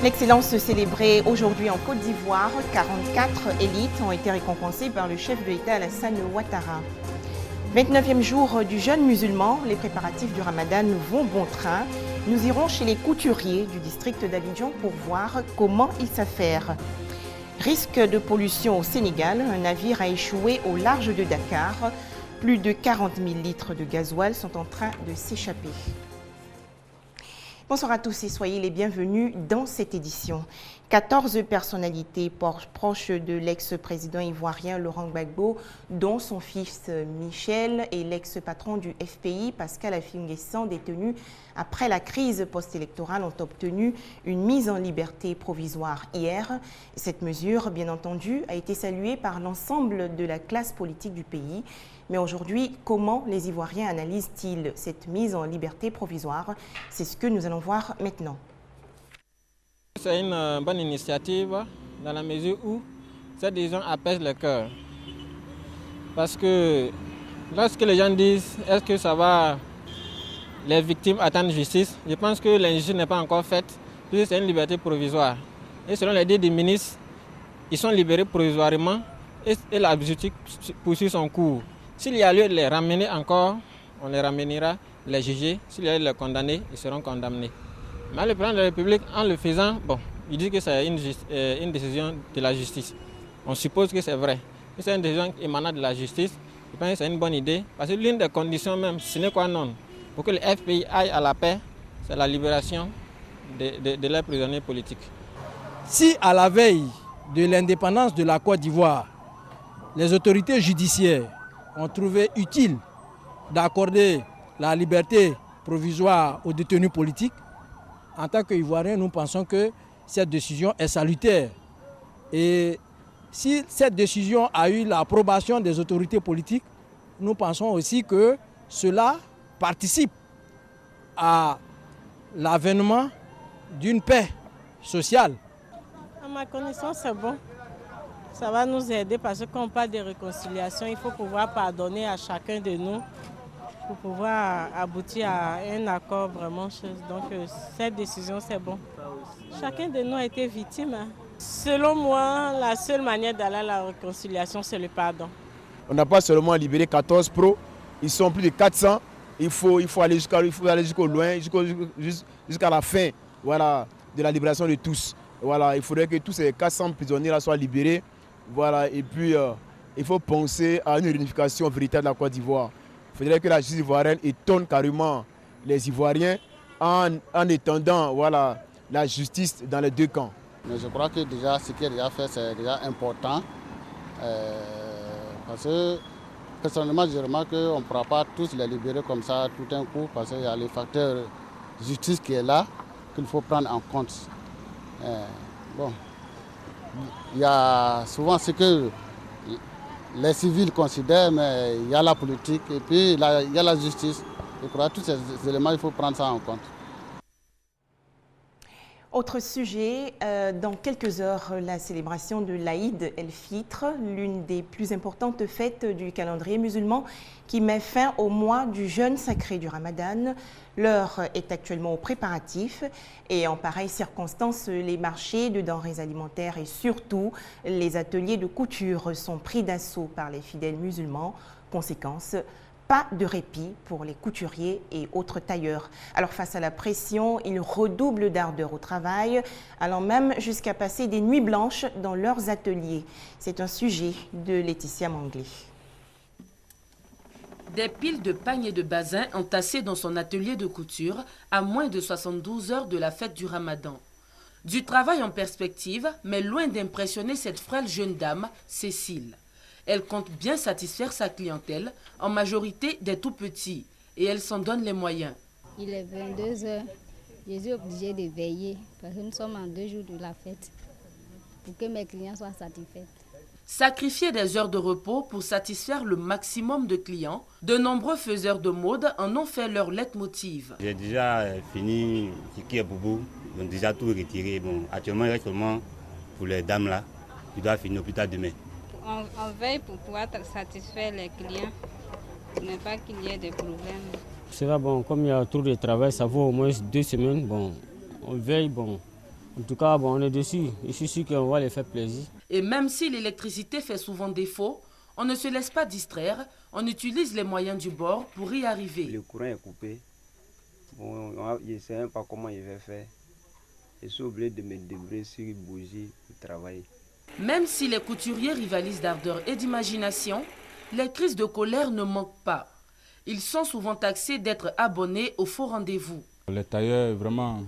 L'excellence célébrée aujourd'hui en Côte d'Ivoire, 44 élites ont été récompensées par le chef de l'État Alassane Ouattara. 29e jour du jeûne musulman, les préparatifs du Ramadan vont bon train. Nous irons chez les couturiers du district d'Abidjan pour voir comment ils s'affairent. Risque de pollution au Sénégal, un navire a échoué au large de Dakar. Plus de 40 000 litres de gasoil sont en train de s'échapper. Bonsoir à tous et soyez les bienvenus dans cette édition. 14 personnalités proches de l'ex-président ivoirien Laurent Gbagbo, dont son fils Michel et l'ex-patron du FPI Pascal Affi-N'Guessan, détenus après la crise post-électorale, ont obtenu une mise en liberté provisoire hier. Cette mesure, bien entendu, a été saluée par l'ensemble de la classe politique du pays. Mais aujourd'hui, comment les Ivoiriens analysent-ils cette mise en liberté provisoire? C'est ce que nous allons voir maintenant. C'est une bonne initiative dans la mesure où cette décision apaise le cœur. Parce que lorsque les gens disent est-ce que ça va, les victimes attendent justice, je pense que l'injustice n'est pas encore faite, puisque c'est une liberté provisoire. Et selon les dires du ministre, ils sont libérés provisoirement et la justice poursuit son cours. S'il y a lieu de les ramener encore, on les ramènera, les juger. S'il y a lieu de les condamner, ils seront condamnés. Mais le président de la République, en le faisant, il dit que c'est une décision de la justice. On suppose que c'est vrai. Si c'est une décision émanant de la justice, je pense que c'est une bonne idée. Parce que l'une des conditions même, sine qua non, pour que le FPI aille à la paix, c'est la libération de leurs prisonniers politiques. Si à la veille de l'indépendance de la Côte d'Ivoire, les autorités judiciaires ont trouvé utile d'accorder la liberté provisoire aux détenus politiques, en tant qu'Ivoiriens, nous pensons que cette décision est salutaire. Et si cette décision a eu l'approbation des autorités politiques, nous pensons aussi que cela participe à l'avènement d'une paix sociale. À ma connaissance, c'est bon. Ça va nous aider parce que quand on parle de réconciliation, il faut pouvoir pardonner à chacun de nous pour pouvoir aboutir à un accord vraiment. Donc cette décision, c'est bon. Chacun de nous a été victime. Selon moi, la seule manière d'aller à la réconciliation, c'est le pardon. On n'a pas seulement libéré 14 pros, ils sont plus de 400. Il faut aller jusqu'au loin, jusqu'à la fin, voilà, de la libération de tous. Voilà, il faudrait que tous ces 400 prisonniers soient libérés. Voilà, et puis il faut penser à une réunification véritable de la Côte d'Ivoire. Il faudrait que la justice ivoirienne étonne carrément les Ivoiriens en étendant la justice dans les deux camps. Mais je crois que déjà ce qui est déjà fait, c'est déjà important. Parce que personnellement, je remarque qu'on ne pourra pas tous les libérer comme ça tout d'un coup, parce qu'il y a le facteur justice qui est là, qu'il faut prendre en compte. Il y a souvent ce que les civils considèrent, mais il y a la politique et puis il y a la justice. Je crois que tous ces éléments, il faut prendre ça en compte. Autre sujet, dans quelques heures, la célébration de l'Aïd el-Fitr, l'une des plus importantes fêtes du calendrier musulman qui met fin au mois du jeûne sacré du Ramadan. L'heure est actuellement aux préparatifs et en pareille circonstance, les marchés de denrées alimentaires et surtout les ateliers de couture sont pris d'assaut par les fidèles musulmans. Conséquence, pas de répit pour les couturiers et autres tailleurs. Alors face à la pression, ils redoublent d'ardeur au travail, allant même jusqu'à passer des nuits blanches dans leurs ateliers. C'est un sujet de Laetitia Manglé. Des piles de pagnes et de bazins entassés dans son atelier de couture à moins de 72 heures de la fête du Ramadan. Du travail en perspective, mais loin d'impressionner cette frêle jeune dame, Cécile. Elle compte bien satisfaire sa clientèle, en majorité des tout-petits, et elle s'en donne les moyens. Il est 22 heures. Je suis obligée de veiller parce que nous sommes en 2 jours de la fête pour que mes clients soient satisfaits. Sacrifier des heures de repos pour satisfaire le maximum de clients, de nombreux faiseurs de mode en ont fait leur leitmotiv. J'ai déjà fini ce qui est boubou, donc déjà tout retiré. Bon, actuellement, il reste seulement pour les dames là, qui doivent finir plus tard demain. On veille pour pouvoir satisfaire les clients, pour ne pas qu'il y ait des problèmes. C'est là, bon, comme il y a trop de travail, ça vaut au moins 2 semaines. Bon, on veille, bon, En tout cas, bon, on est dessus. Je suis sûr qu'on va les faire plaisir. Et même si l'électricité fait souvent défaut, on ne se laisse pas distraire. On utilise les moyens du bord pour y arriver. Le courant est coupé. Bon, je ne sais même pas comment je vais faire. Je suis obligé de me débrouiller sur une bougie pour travailler. Même si les couturiers rivalisent d'ardeur et d'imagination, les crises de colère ne manquent pas. Ils sont souvent taxés d'être abonnés au faux rendez-vous. Les tailleurs, vraiment,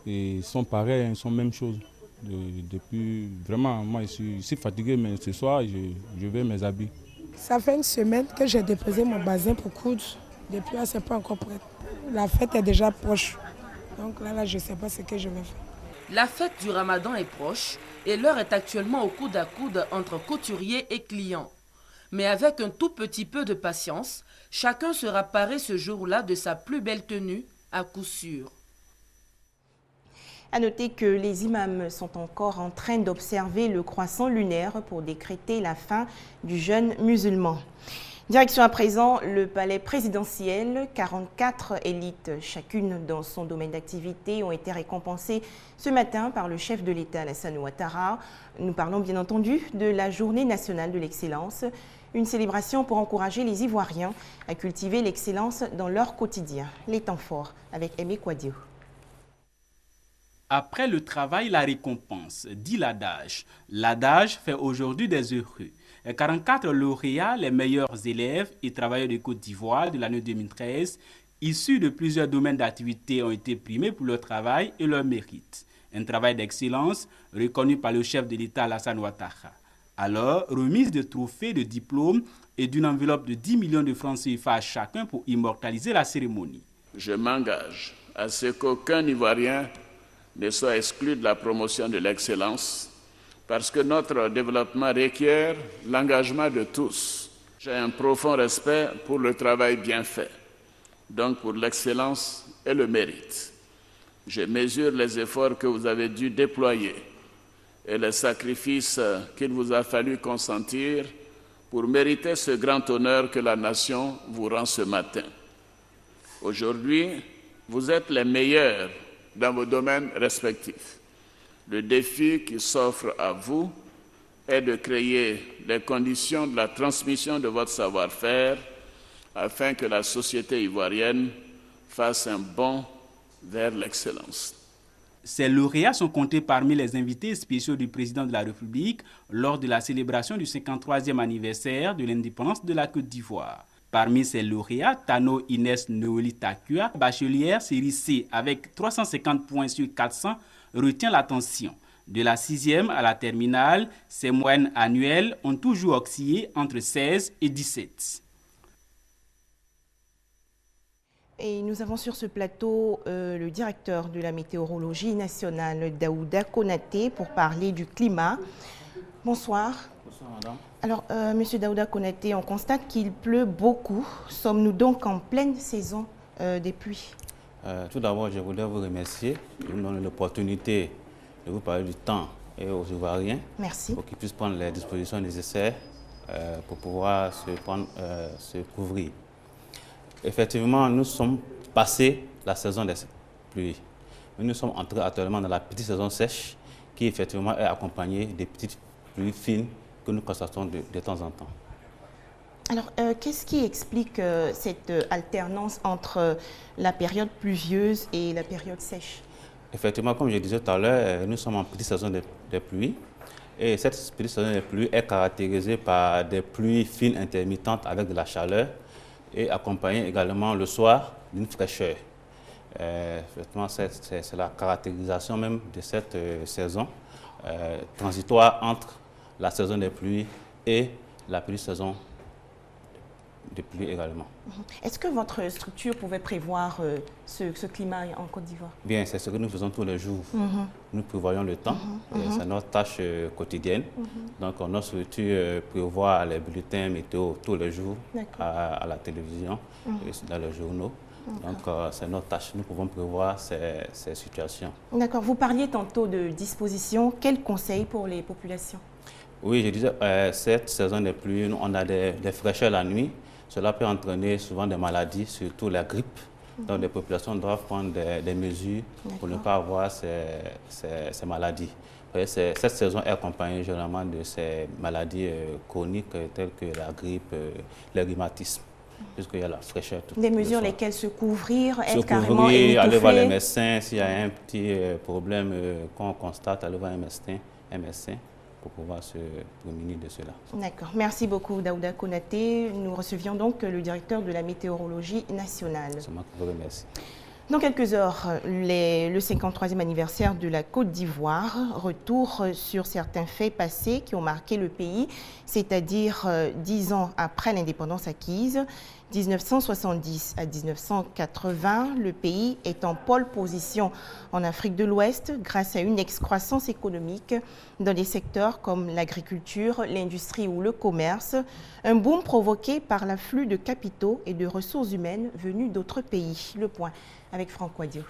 ils sont pareils, ils sont même chose. Depuis, vraiment, moi je suis fatigué, mais ce soir, je vais mes habits. Ça fait une semaine que j'ai déposé mon bazin pour coudre. Depuis là, ce n'est pas encore prêt. La fête est déjà proche. Donc là, je ne sais pas ce que je vais faire. La fête du Ramadan est proche et l'heure est actuellement au coude à coude entre couturiers et clients. Mais avec un tout petit peu de patience, chacun sera paré ce jour-là de sa plus belle tenue, à coup sûr. À noter que les imams sont encore en train d'observer le croissant lunaire pour décréter la fin du jeûne musulman. Direction à présent le palais présidentiel. 44 élites, chacune dans son domaine d'activité, ont été récompensées ce matin par le chef de l'État, Alassane Ouattara. Nous parlons bien entendu de la Journée nationale de l'excellence, une célébration pour encourager les Ivoiriens à cultiver l'excellence dans leur quotidien. Les temps forts avec Aimé Kouadio. Après le travail, la récompense, dit l'adage. L'adage fait aujourd'hui des heureux. 44 lauréats, les meilleurs élèves et travailleurs de Côte d'Ivoire de l'année 2013, issus de plusieurs domaines d'activité, ont été primés pour leur travail et leur mérite. Un travail d'excellence reconnu par le chef de l'État Alassane Ouattara. Alors, remise de trophées, de diplômes et d'une enveloppe de 10 millions de francs CFA à chacun pour immortaliser la cérémonie. Je m'engage à ce qu'aucun Ivoirien ne soit exclu de la promotion de l'excellence, parce que notre développement requiert l'engagement de tous. J'ai un profond respect pour le travail bien fait, donc pour l'excellence et le mérite. Je mesure les efforts que vous avez dû déployer et les sacrifices qu'il vous a fallu consentir pour mériter ce grand honneur que la nation vous rend ce matin. Aujourd'hui, vous êtes les meilleurs dans vos domaines respectifs. Le défi qui s'offre à vous est de créer les conditions de la transmission de votre savoir-faire afin que la société ivoirienne fasse un bond vers l'excellence. Ces lauréats sont comptés parmi les invités spéciaux du président de la République lors de la célébration du 53e anniversaire de l'indépendance de la Côte d'Ivoire. Parmi ces lauréats, Tano Inès Noeli Takua, bachelière série C avec 350 points sur 400, retient l'attention. De la 6e à la terminale, ses moyennes annuelles ont toujours oscillé entre 16 et 17. Et nous avons sur ce plateau le directeur de la météorologie nationale, Daouda Konaté, pour parler du climat. Bonsoir. Bonsoir, madame. Alors, Monsieur Daouda Konaté, on constate qu'il pleut beaucoup. Sommes-nous donc en pleine saison des pluies? Tout d'abord, je voudrais vous remercier de nous donner l'opportunité de vous parler du temps et aux Ivoiriens. Merci. Pour qu'ils puissent prendre les dispositions nécessaires pour pouvoir se couvrir. Effectivement, nous sommes passés la saison des pluies. Mais nous sommes entrés actuellement dans la petite saison sèche qui effectivement est accompagnée des petites pluies fines que nous constatons de temps en temps. Alors, qu'est-ce qui explique cette alternance entre la période pluvieuse et la période sèche? Effectivement, comme je disais tout à l'heure, nous sommes en petite saison des pluies. Et cette petite saison des pluies est caractérisée par des pluies fines intermittentes avec de la chaleur et accompagnées également le soir d'une fraîcheur. Effectivement, c'est la caractérisation même de cette saison transitoire entre la saison des pluies et la petite saison des pluies également. Est-ce que votre structure pouvait prévoir ce climat en Côte d'Ivoire? Bien, c'est ce que nous faisons tous les jours. Nous prévoyons le temps, c'est notre tâche quotidienne. Donc notre structure prévoit les bulletins météo tous les jours à la télévision et dans les journaux. Donc c'est notre tâche, nous pouvons prévoir ces situations. D'accord, vous parliez tantôt de dispositions. Quels conseils pour les populations? Oui, je disais, cette saison des pluies, on a des fraîcheurs la nuit. Cela peut entraîner souvent des maladies, surtout la grippe. Donc les populations doivent prendre des mesures pour ne pas avoir ces maladies. Cette saison est accompagnée généralement de ces maladies chroniques telles que la grippe, le rhumatisme, puisqu'il y a la fraîcheur. Des mesures lesquelles se couvrir, être carrément couvrir, émitouflé. aller voir le médecin, s'il y a un petit problème qu'on constate, aller voir un médecin pour pouvoir se prémunir de cela. D'accord. Merci beaucoup, Daouda Konaté. Nous recevions donc le directeur de la météorologie nationale. C'est moi qui vous remercie. Dans quelques heures, le 53e anniversaire de la Côte d'Ivoire, retour sur certains faits passés qui ont marqué le pays, c'est-à-dire 10 ans après l'indépendance acquise, 1970 à 1980, le pays est en pole position en Afrique de l'Ouest grâce à une excroissance économique dans des secteurs comme l'agriculture, l'industrie ou le commerce, un boom provoqué par l'afflux de capitaux et de ressources humaines venus d'autres pays. Le point avec Franck Wadio.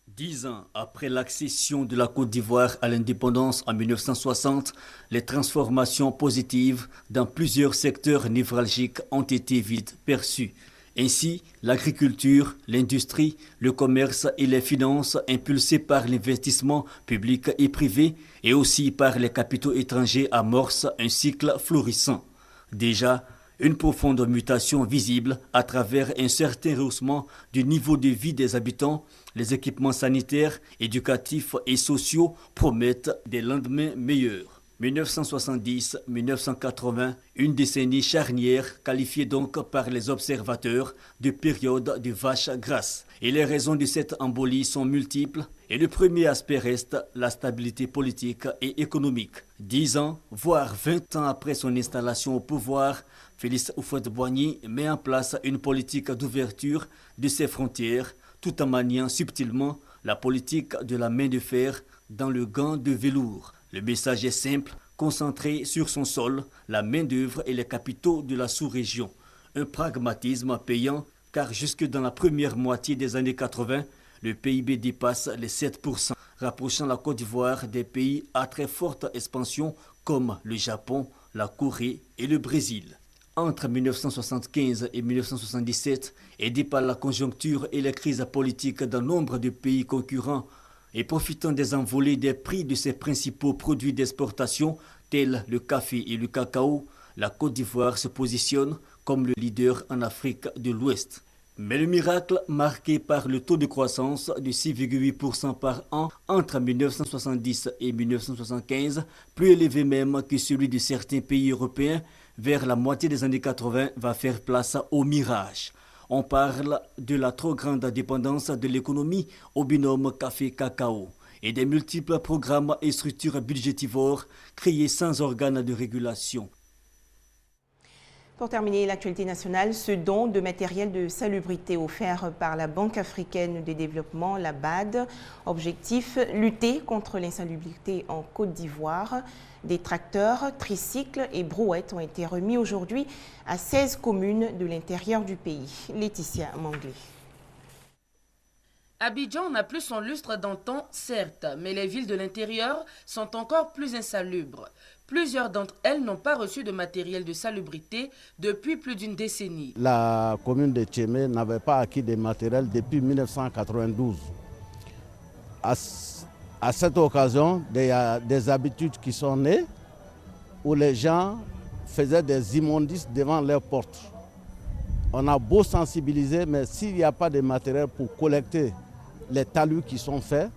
10 ans après l'accession de la Côte d'Ivoire à l'indépendance en 1960, les transformations positives dans plusieurs secteurs névralgiques ont été vite perçues. Ainsi, l'agriculture, l'industrie, le commerce et les finances impulsés par l'investissement public et privé et aussi par les capitaux étrangers amorcent un cycle florissant. Déjà, une profonde mutation visible à travers un certain rehaussement du niveau de vie des habitants, les équipements sanitaires, éducatifs et sociaux promettent des lendemains meilleurs. 1970-1980, une décennie charnière qualifiée donc par les observateurs de période de vache grasse. Et les raisons de cette embolie sont multiples et le premier aspect reste la stabilité politique et économique. 10 ans, voire 20 ans après son installation au pouvoir, Félix Houphouët-Boigny met en place une politique d'ouverture de ses frontières tout en maniant subtilement la politique de la main de fer dans le gant de velours. Le message est simple, concentré sur son sol, la main-d'œuvre et les capitaux de la sous-région. Un pragmatisme payant car jusque dans la première moitié des années 80, le PIB dépasse les 7%, rapprochant la Côte d'Ivoire des pays à très forte expansion comme le Japon, la Corée et le Brésil. Entre 1975 et 1977, aidé par la conjoncture et les crises politiques dans nombre de pays concurrents et profitant des envolées des prix de ses principaux produits d'exportation, tels le café et le cacao, la Côte d'Ivoire se positionne comme le leader en Afrique de l'Ouest. Mais le miracle, marqué par le taux de croissance de 6,8% par an entre 1970 et 1975, plus élevé même que celui de certains pays européens, vers la moitié des années 80, va faire place au mirage. On parle de la trop grande dépendance de l'économie au binôme café-cacao et des multiples programmes et structures budgétivores créés sans organes de régulation. Pour terminer l'actualité nationale, ce don de matériel de salubrité offert par la Banque africaine de développement, la BAD, objectif lutter contre l'insalubrité en Côte d'Ivoire. Des tracteurs, tricycles et brouettes ont été remis aujourd'hui à 16 communes de l'intérieur du pays. Laetitia Manglé. Abidjan n'a plus son lustre d'antan, certes, mais les villes de l'intérieur sont encore plus insalubres. Plusieurs d'entre elles n'ont pas reçu de matériel de salubrité depuis plus d'une décennie. La commune de Tchémé n'avait pas acquis de matériel depuis 1992. À cette occasion, il y a des habitudes qui sont nées où les gens faisaient des immondices devant leurs portes. On a beau sensibiliser, mais s'il n'y a pas de matériel pour collecter les talus qui sont faits,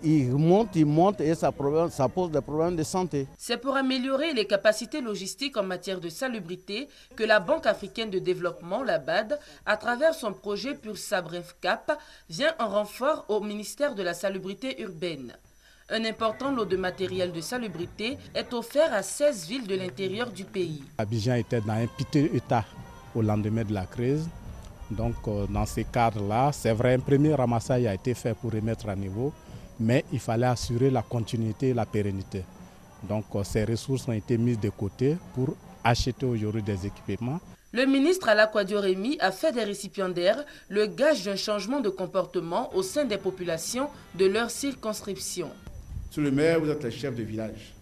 ils montent et ça pose des problèmes de santé. C'est pour améliorer les capacités logistiques en matière de salubrité que la Banque africaine de développement, la BAD, à travers son projet Pur Sabref Cap, vient en renfort au ministère de la salubrité urbaine. Un important lot de matériel de salubrité est offert à 16 villes de l'intérieur du pays. Abidjan était dans un piteux état au lendemain de la crise. Donc dans ces cadres-là, c'est vrai, un premier ramassage a été fait pour remettre à niveau, mais il fallait assurer la continuité et la pérennité. Donc ces ressources ont été mises de côté pour acheter aujourd'hui des équipements. Le ministre Alakwa Dioremi a fait des récipiendaires le gage d'un changement de comportement au sein des populations de leur circonscription. Sur le maire, vous êtes le chef de village.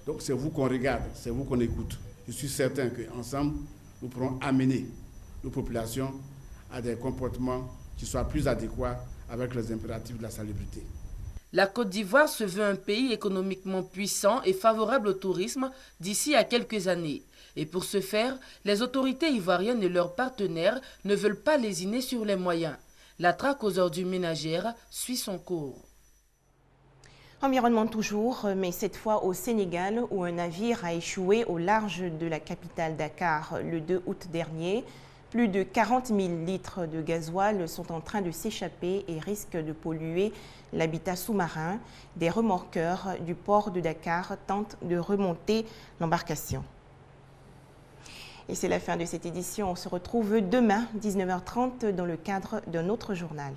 Donc c'est vous qu'on regarde, c'est vous qu'on écoute. Je suis certain qu'ensemble, nous pourrons amener nos populations à des comportements qui soient plus adéquats avec les impératifs de la salubrité. La Côte d'Ivoire se veut un pays économiquement puissant et favorable au tourisme d'ici à quelques années. Et pour ce faire, les autorités ivoiriennes et leurs partenaires ne veulent pas lésiner sur les moyens. La traque aux ordures ménagères suit son cours. Environnement toujours, mais cette fois au Sénégal, où un navire a échoué au large de la capitale Dakar le 2 août dernier. Plus de 40 000 litres de gasoil sont en train de s'échapper et risquent de polluer l'habitat sous-marin. Des remorqueurs du port de Dakar tentent de remonter l'embarcation. Et c'est la fin de cette édition. On se retrouve demain, 19h30, dans le cadre d'un autre journal.